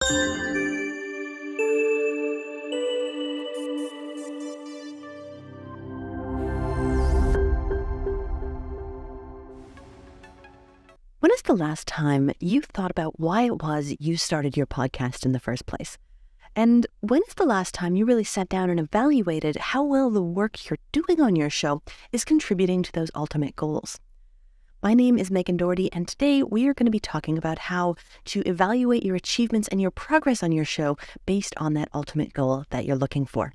When is the last time you thought about why it was you started your podcast in the first place? And when is the last time you really sat down and evaluated how well the work you're doing on your show is contributing to those ultimate goals? My name is Megan Doherty, and today we are going to be talking about how to evaluate your achievements and your progress on your show based on that ultimate goal that you're looking for.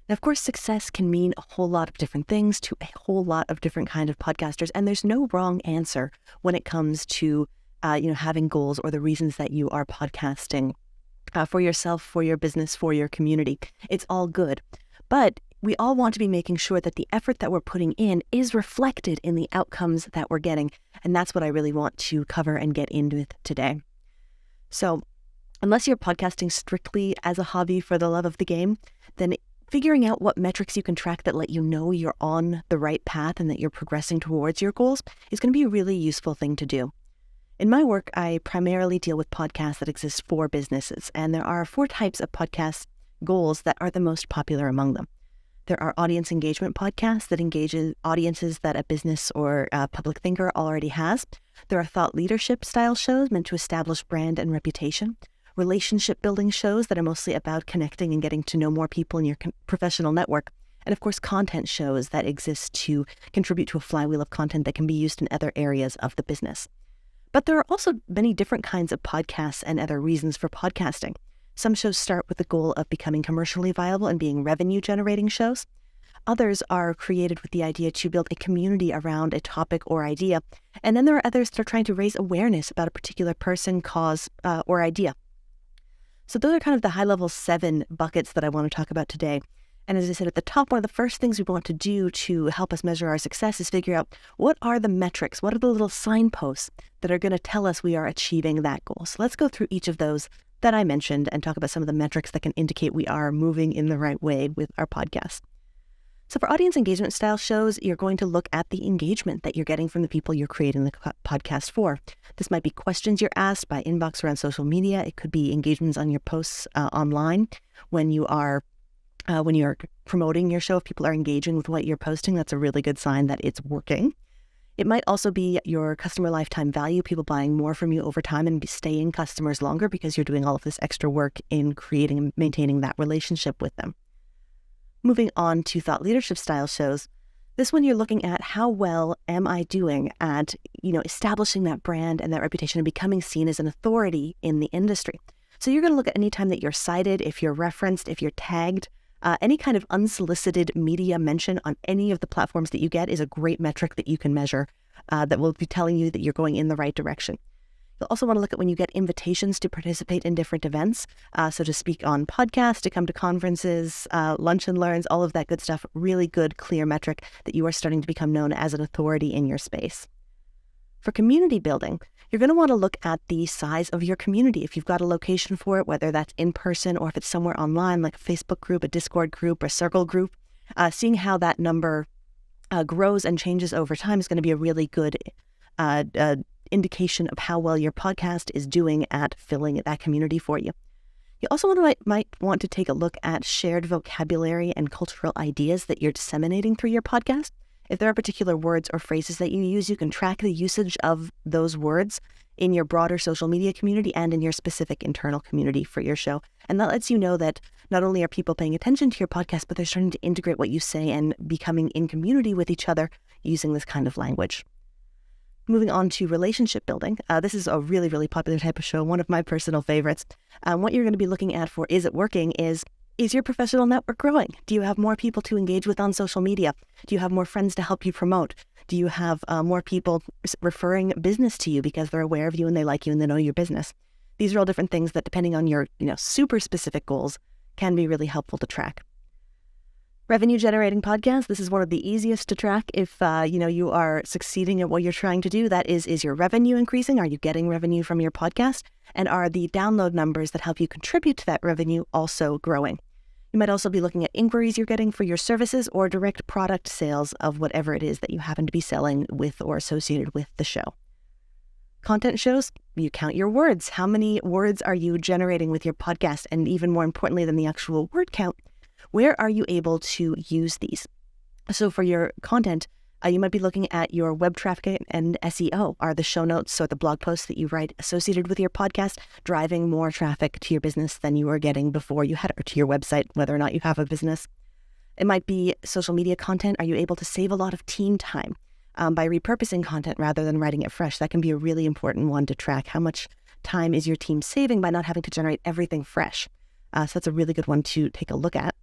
Now, of course, success can mean a whole lot of different things to a whole lot of different kind of podcasters, and there's no wrong answer when it comes to having goals or the reasons that you are podcasting for yourself, for your business, for your community. It's all good, but we all want to be making sure that the effort that we're putting in is reflected in the outcomes that we're getting, and that's what I really want to cover and get into today. So, unless you're podcasting strictly as a hobby for the love of the game, then figuring out what metrics you can track that let you know you're on the right path and that you're progressing towards your goals is going to be a really useful thing to do. In my work, I primarily deal with podcasts that exist for businesses, and there are 4 types of podcast goals that are the most popular among them. There are audience engagement podcasts that engages audiences that a business or a public thinker already has. There are thought leadership style shows meant to establish brand and reputation. Relationship building shows that are mostly about connecting and getting to know more people in your professional network. And of course, content shows that exist to contribute to a flywheel of content that can be used in other areas of the business. But there are also many different kinds of podcasts and other reasons for podcasting. Some shows start with the goal of becoming commercially viable and being revenue-generating shows. Others are created with the idea to build a community around a topic or idea. And then there are others that are trying to raise awareness about a particular person, cause, or idea. So those are kind of the high-level 7 buckets that I want to talk about today. And as I said at the top, one of the first things we want to do to help us measure our success is figure out what are the metrics, what are the little signposts that are going to tell us we are achieving that goal. So let's go through each of those that I mentioned and talk about some of the metrics that can indicate we are moving in the right way with our podcast. So for audience engagement style shows, you're going to look at the engagement that you're getting from the people you're creating the podcast for. This might be questions you're asked by inbox or on social media. It could be engagements on your posts online when you're promoting your show. If people are engaging with what you're posting, that's a really good sign that it's working. It might also be your customer lifetime value, people buying more from you over time and staying customers longer because you're doing all of this extra work in creating and maintaining that relationship with them. Moving on to thought leadership style shows, this one you're looking at how well am I doing at, establishing that brand and that reputation and becoming seen as an authority in the industry. So you're going to look at any time that you're cited, if you're referenced, if you're tagged, any kind of unsolicited media mention on any of the platforms that you get is a great metric that you can measure that will be telling you that you're going in the right direction. You'll also want to look at when you get invitations to participate in different events. So to speak on podcasts, to come to conferences, lunch and learns, all of that good stuff. Really good, clear metric that you are starting to become known as an authority in your space. For community building, you're going to want to look at the size of your community. If you've got a location for it, whether that's in person or if it's somewhere online, like a Facebook group, a Discord group, or Circle group, seeing how that number grows and changes over time is going to be a really good indication of how well your podcast is doing at filling that community for you. You also might want to take a look at shared vocabulary and cultural ideas that you're disseminating through your podcast. If there are particular words or phrases that you use, you can track the usage of those words in your broader social media community and in your specific internal community for your show. And that lets you know that not only are people paying attention to your podcast, but they're starting to integrate what you say and becoming in community with each other using this kind of language. Moving on to relationship building. This is a really, really popular type of show, one of my personal favorites. What you're going to be looking at for is it working is your professional network growing? Do you have more people to engage with on social media? Do you have more friends to help you promote? Do you have more people referring business to you because they're aware of you and they like you and they know your business? These are all different things that, depending on your super specific goals, can be really helpful to track. Revenue generating podcasts, this is one of the easiest to track if you are succeeding at what you're trying to do. That is your revenue increasing? Are you getting revenue from your podcast? And are the download numbers that help you contribute to that revenue also growing? You might also be looking at inquiries you're getting for your services or direct product sales of whatever it is that you happen to be selling with or associated with the show. content shows, you count your words. How many words are you generating with your podcast? And even more importantly than the actual word count, where are you able to use these? So for your content, you might be looking at your web traffic and SEO. Are the show notes or the blog posts that you write associated with your podcast driving more traffic to your business than you were getting before you had, or to your website, whether or not you have a business? It might be social media content. Are you able to save a lot of team time by repurposing content rather than writing it fresh? That can be a really important one to track. How much time is your team saving by not having to generate everything fresh? So that's a really good one to take a look at.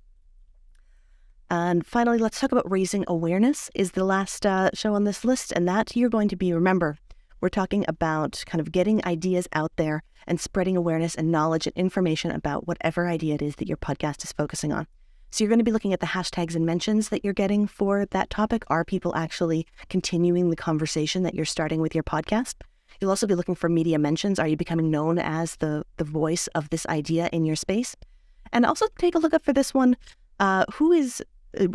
And finally, let's talk about raising awareness is the last show on this list. And that you're going to be, remember, we're talking about kind of getting ideas out there and spreading awareness and knowledge and information about whatever idea it is that your podcast is focusing on. So you're going to be looking at the hashtags and mentions that you're getting for that topic. Are people actually continuing the conversation that you're starting with your podcast? You'll also be looking for media mentions. Are you becoming known as the voice of this idea in your space? And also take a look up for this one. Who is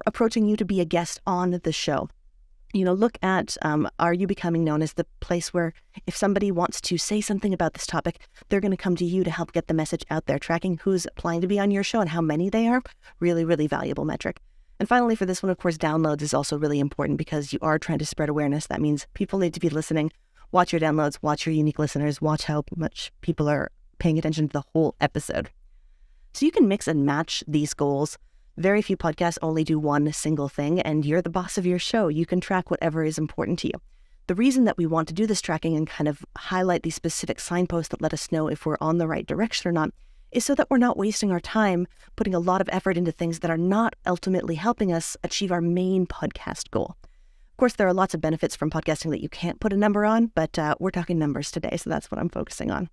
approaching you to be a guest on the show? Look at, are you becoming known as the place where if somebody wants to say something about this topic, they're going to come to you to help get the message out there. Tracking who's applying to be on your show and how many they are, really, really valuable metric. And finally, for this one, of course, downloads is also really important because you are trying to spread awareness. That means people need to be listening. Watch your downloads, watch your unique listeners, watch how much people are paying attention to the whole episode. So you can mix and match these goals. Very few podcasts only do one single thing, and you're the boss of your show. You can track whatever is important to you. The reason that we want to do this tracking and kind of highlight these specific signposts that let us know if we're on the right direction or not is so that we're not wasting our time putting a lot of effort into things that are not ultimately helping us achieve our main podcast goal. Of course, there are lots of benefits from podcasting that you can't put a number on, but we're talking numbers today, so that's what I'm focusing on.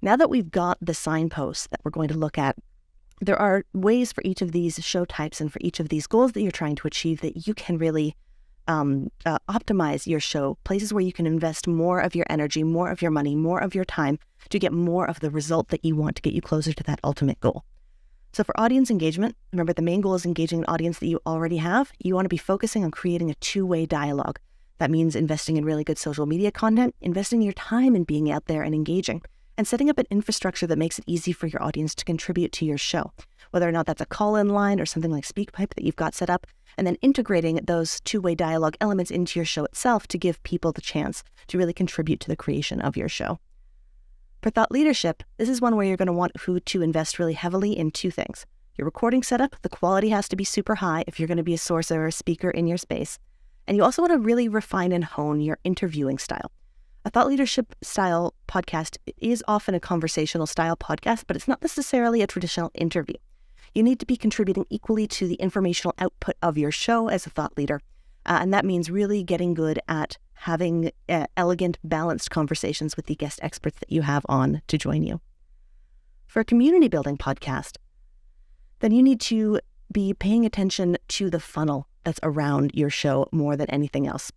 Now that we've got the signposts that we're going to look at, there are ways for each of these show types and for each of these goals that you're trying to achieve that you can really optimize your show, places where you can invest more of your energy, more of your money, more of your time to get more of the result that you want to get you closer to that ultimate goal. So for audience engagement, remember the main goal is engaging an audience that you already have. You want to be focusing on creating a two-way dialogue. That means investing in really good social media content, investing your time in being out there and engaging, and setting up an infrastructure that makes it easy for your audience to contribute to your show, whether or not that's a call-in line or something like SpeakPipe that you've got set up, and then integrating those two-way dialogue elements into your show itself to give people the chance to really contribute to the creation of your show. For thought leadership, this is one where you're going to want to invest really heavily in two things. Your recording setup, the quality has to be super high if you're going to be a source or a speaker in your space. And you also want to really refine and hone your interviewing style. A thought leadership style podcast is often a conversational style podcast, but it's not necessarily a traditional interview. You need to be contributing equally to the informational output of your show as a thought leader. And that means really getting good at having elegant, balanced conversations with the guest experts that you have on to join you. For a community building podcast, then you need to be paying attention to the funnel that's around your show more than anything else.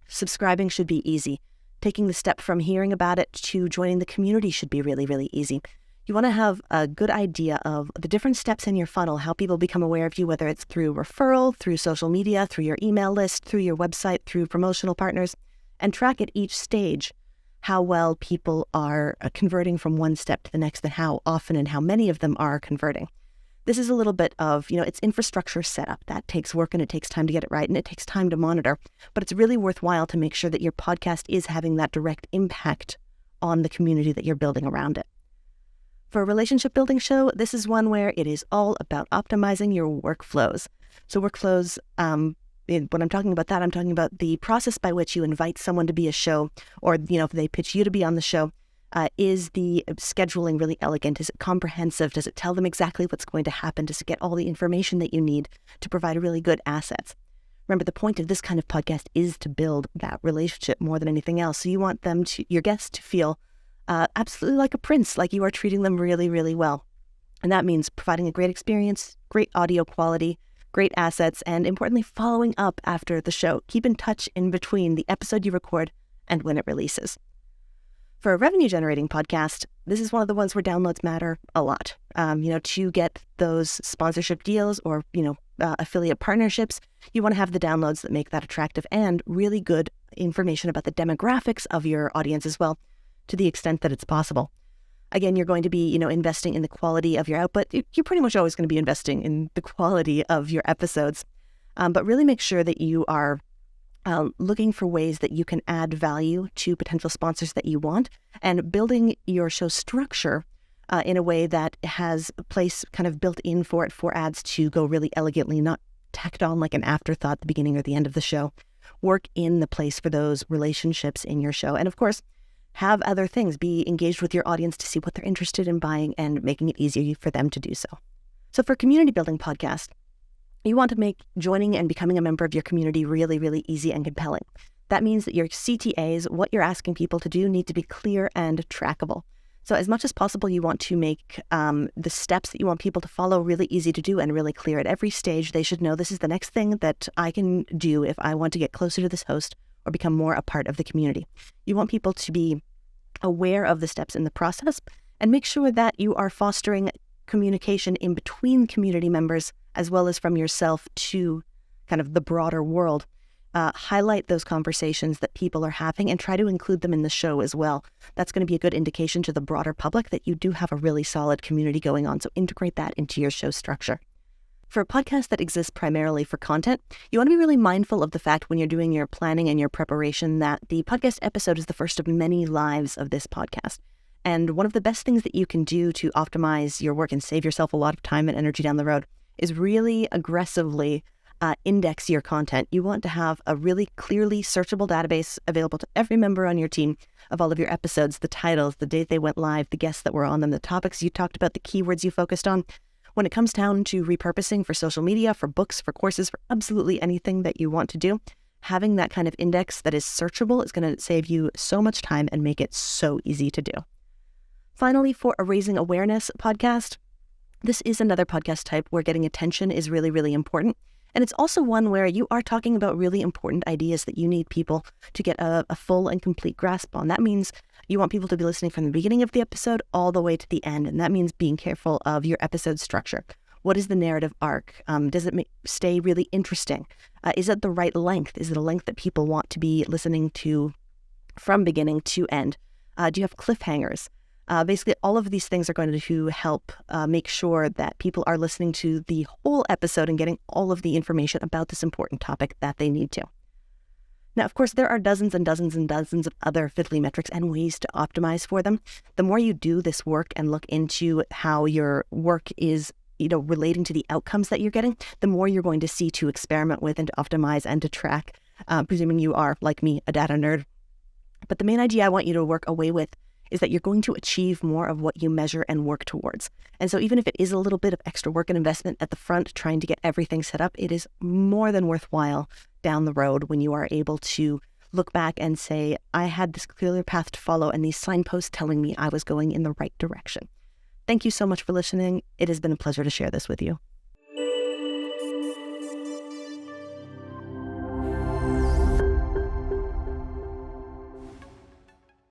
Subscribing should be easy. Taking the step from hearing about it to joining the community should be really, really easy. You want to have a good idea of the different steps in your funnel, how people become aware of you, whether it's through referral, through social media, through your email list, through your website, through promotional partners, and track at each stage how well people are converting from one step to the next and how often and how many of them are converting. This is a little bit of, it's infrastructure setup. That takes work and it takes time to get it right and it takes time to monitor. But it's really worthwhile to make sure that your podcast is having that direct impact on the community that you're building around it. For a relationship building show, this is one where it is all about optimizing your workflows. So workflows, when I'm talking about that, I'm talking about the process by which you invite someone to be a show or, if they pitch you to be on the show. Is the scheduling really elegant? Is it comprehensive? Does it tell them exactly what's going to happen? Does it get all the information that you need to provide really good assets? Remember, the point of this kind of podcast is to build that relationship more than anything else. So you want your guests to feel absolutely like a prince, like you are treating them really, really well. And that means providing a great experience, great audio quality, great assets, and importantly, following up after the show. Keep in touch in between the episode you record and when it releases. For a revenue generating podcast, this is one of the ones where downloads matter a lot. To get those sponsorship deals or, affiliate partnerships, you want to have the downloads that make that attractive and really good information about the demographics of your audience as well, to the extent that it's possible. Again, you're going to be, investing in the quality of your output. You're pretty much always going to be investing in the quality of your episodes, but really make sure that you are looking for ways that you can add value to potential sponsors that you want, and building your show structure in a way that has a place kind of built in for it for ads to go really elegantly, not tacked on like an afterthought at the beginning or the end of the show. Work in the place for those relationships in your show. And of course, have other things. Be engaged with your audience to see what they're interested in buying and making it easier for them to do so. So for community building podcast, you want to make joining and becoming a member of your community really, really easy and compelling. That means that your CTAs, what you're asking people to do, need to be clear and trackable. So as much as possible, you want to make the steps that you want people to follow really easy to do and really clear. At every stage, they should know this is the next thing that I can do if I want to get closer to this host or become more a part of the community. You want people to be aware of the steps in the process and make sure that you are fostering communication in between community members as well as from yourself to kind of the broader world. Highlight those conversations that people are having and try to include them in the show as well. That's going to be a good indication to the broader public that you do have a really solid community going on. So integrate that into your show structure. For a podcast that exists primarily for content, you want to be really mindful of the fact when you're doing your planning and your preparation that the podcast episode is the first of many lives of this podcast. And one of the best things that you can do to optimize your work and save yourself a lot of time and energy down the road is really aggressively index your content. You want to have a really clearly searchable database available to every member on your team of all of your episodes, the titles, the date they went live, the guests that were on them, the topics you talked about, the keywords you focused on. When it comes down to repurposing for social media, for books, for courses, for absolutely anything that you want to do, having that kind of index that is searchable is going to save you so much time and make it so easy to do. Finally, for a Raising Awareness podcast, this is another podcast type where getting attention is really, really important. And it's also one where you are talking about really important ideas that you need people to get a full and complete grasp on. That means you want people to be listening from the beginning of the episode all the way to the end. And that means being careful of your episode structure. What is the narrative arc? Does it stay really interesting? Is it the right length? Is it a length that people want to be listening to from beginning to end? Do you have cliffhangers? Basically, all of these things are going to help make sure that people are listening to the whole episode and getting all of the information about this important topic that they need to. Now, of course, there are dozens and dozens and dozens of other Feedly metrics and ways to optimize for them. The more you do this work and look into how your work is, relating to the outcomes that you're getting, the more you're going to see to experiment with and to optimize and to track, presuming you are, like me, a data nerd. But the main idea I want you to work away with is that you're going to achieve more of what you measure and work towards. And so even if it is a little bit of extra work and investment at the front trying to get everything set up, it is more than worthwhile down the road when you are able to look back and say, I had this clear path to follow and these signposts telling me I was going in the right direction. Thank you so much for listening. It has been a pleasure to share this with you.